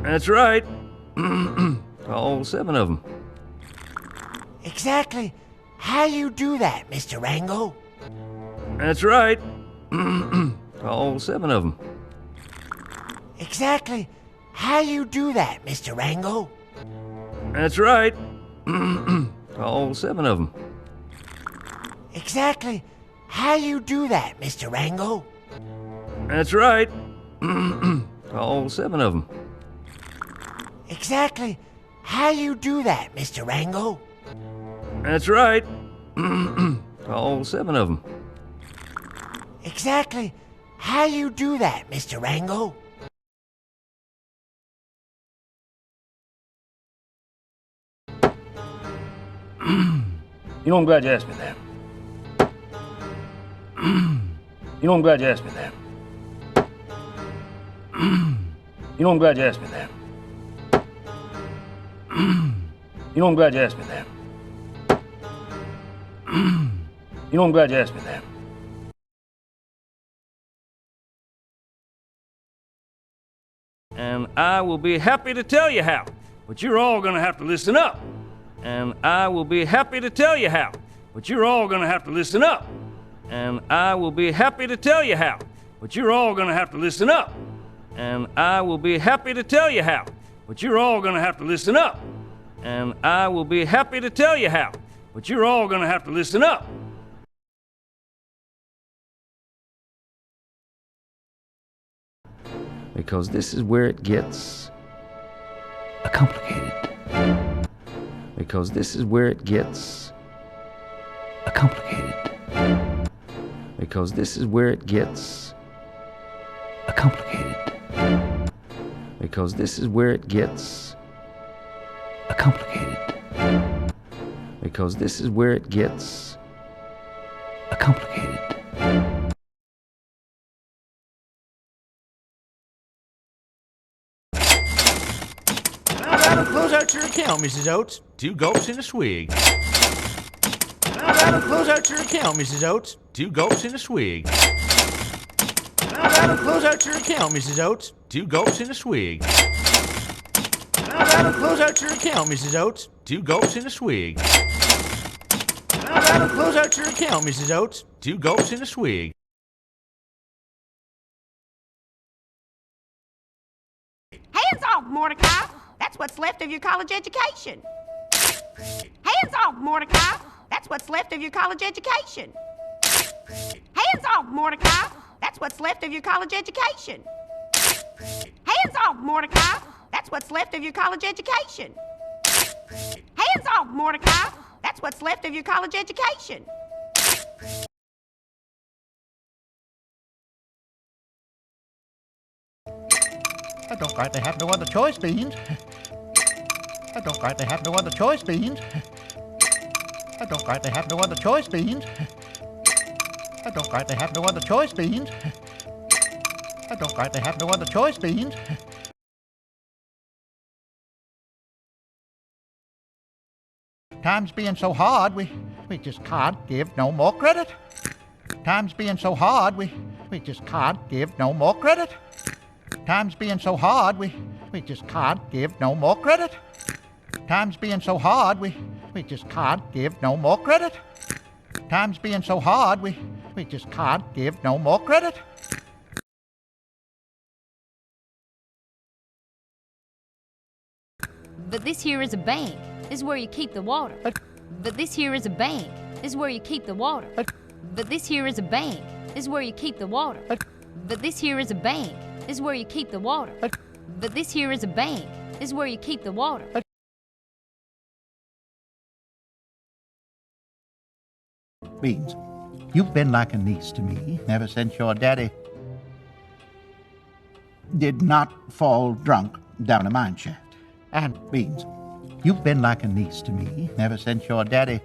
That's right. All 7 of them. Exactly. How you do that, Mr. Rango? That's right. All 7 of them. Exactly. How you do that, Mr. Rango? That's right. All 7 of them. Exactly. How you do that, Mr. Rango? That's right. All 7 of them. Exactly. How you do that, Mr. Rango? That's right. All 7 of them. Exactly. How you do that, Mr. Rango? You know, I'm glad you asked me that. You know, I'm glad you asked me that. You know, I'm glad you asked me that. You know, I'm glad you asked me that. You know, I'm glad you asked me that. And I will be happy to tell you how, but you're all gonna have to listen up. And I will be happy to tell you how, but you're all gonna have to listen up. And I will be happy to tell you how, but you're all gonna have to listen up. And I will be happy to tell you how, but you're all gonna have to listen up. And I will be happy to tell you how, but you're all gonna have to listen up. Because this is where it gets complicated. Because this is where it gets complicated. Because this is where it gets complicated. Because this is where it gets complicated. Because this is where it gets complicated. Close out your account, Mrs. Oates. 2 gulps and a swig. Close out your account, Mrs. Oates. 2 gulps and a swig. Close out your account, Mrs. Oates. 2 gulps and a swig. Close out your account, Mrs. Oates. 2 gulps and a swig. Close out your account, Mrs. Oates. 2 gulps and a swig. Hands off, Mordecai! That's what's left of your college education. Hands off, Mordecai! That's what's left of your college education. Hands off, Mordecai! That's what's left of your college education. Hands off, Mordecai! That's what's left of your college education. Hands off, Mordecai! That's what's left of your college education. I don't rightly have no other choice, Beans. I don't rightly have no other choice, Beans. I don't rightly have no other choice, Beans. I don't rightly have no other choice, Beans. I don't rightly have no other choice, Beans. Times being so hard, we just can't give no more credit. Times being so hard, we just can't give no more credit. Times being so hard, we just can't give no more credit. Times being so hard, we just can't give no more credit. Times being so hard, we just can't give no more credit. But this here is a bank. This is where you keep the water. But this here is a bank. This is where you keep the water. But this here is a bank. This is where you keep the water. But this here is a bank. This is where you keep the water. But this here is a bank. This is where you keep the water. Beans, you've been like a niece to me ever since your daddy did not fall drunk down a mine shaft. And Beans, you've been like a niece to me ever since your daddy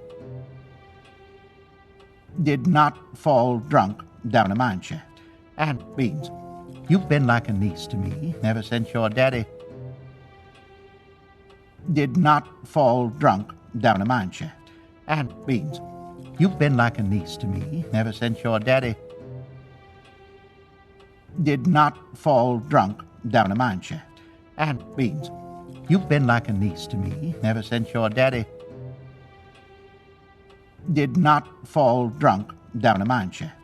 did not fall drunk down a mine shaft. And Beans, you've been like a niece to me ever since your daddy did not fall drunk down a mine shaft. And Beans, you've been like a niece to me ever since your daddy did not fall drunk down a mine shaft. And, Beans, you've been like a niece to me ever since your daddy did not fall drunk down a mine shaft.